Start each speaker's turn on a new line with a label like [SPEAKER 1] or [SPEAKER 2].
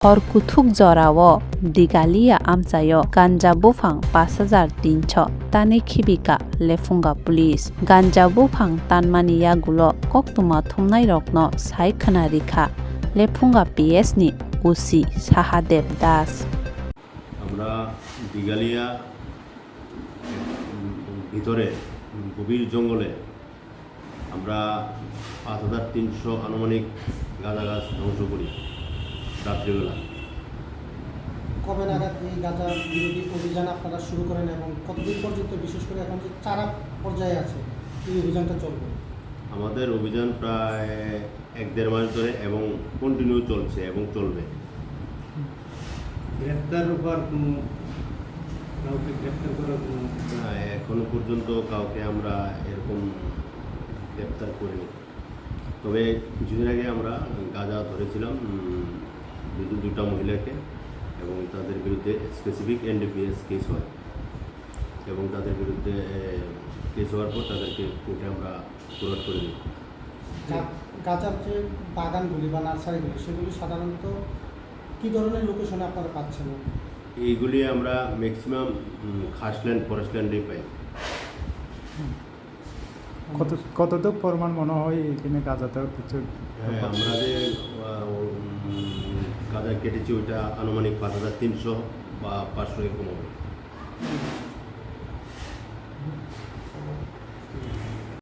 [SPEAKER 1] हरकुथुक जराwo digalia amchayo ganja bufang 5300 tani khibika lefunga police ganja bufang tanmani yagulo koktuma thumnai rokno sai khana rikha lefunga PS ni OC Sahadev Das
[SPEAKER 2] আমরা দিগালিয়া ভিতরে গভীর জঙ্গলে আমরা 5300 আনুমানিক গাঁজা গাছ ধ্বংস করি রাত্রিবেলা।
[SPEAKER 3] কবে নাগাদ এই গাঁজা বিরোধী অভিযান আপনারা শুরু করেন এবং কতদিন পর্যন্ত, বিশেষ করে এখন যে চারা পর্যায়ে আছে এই অভিযানটা চলবে?
[SPEAKER 2] আমাদের অভিযান প্রায় 1-1.5 মাস ধরে এবং কন্টিনিউ চলছে এবং চলবে।
[SPEAKER 4] গ্রেপ্তার উপর কাউকে গ্রেপ্তার করার
[SPEAKER 2] এখনো পর্যন্ত কাউকে আমরা এরকম গ্রেপ্তার করিনি, তবে কিছুদিন আগে আমরা গাঁজা ধরেছিলাম দুটা মহিলাকে এবং তাদের বিরুদ্ধে স্পেসিফিক NDPS কেস হয় এবং তাদের বিরুদ্ধে কেস হওয়ার পর তাদেরকে কোর্টে আমরা ফরওয়ার্ড করে দিই।
[SPEAKER 3] গাঁজার যে বাগানগুলি বা নার্সারিগুলি সেগুলি সাধারণত কী ধরনের লোকেশনে আপনারা পাচ্ছেন?
[SPEAKER 2] এইগুলি আমরা ম্যাক্সিমাম খাসল্যান্ড ফরেস্টল্যান্ডেই পাই।
[SPEAKER 5] কতটুক পরিমাণ মনে হয় এখানে গাঁজাতে কিছু?
[SPEAKER 2] হ্যাঁ, আমরা যে গাঁজা কেটেছি ওইটা আনুমানিক 5300 বা 500 এরকম হবে।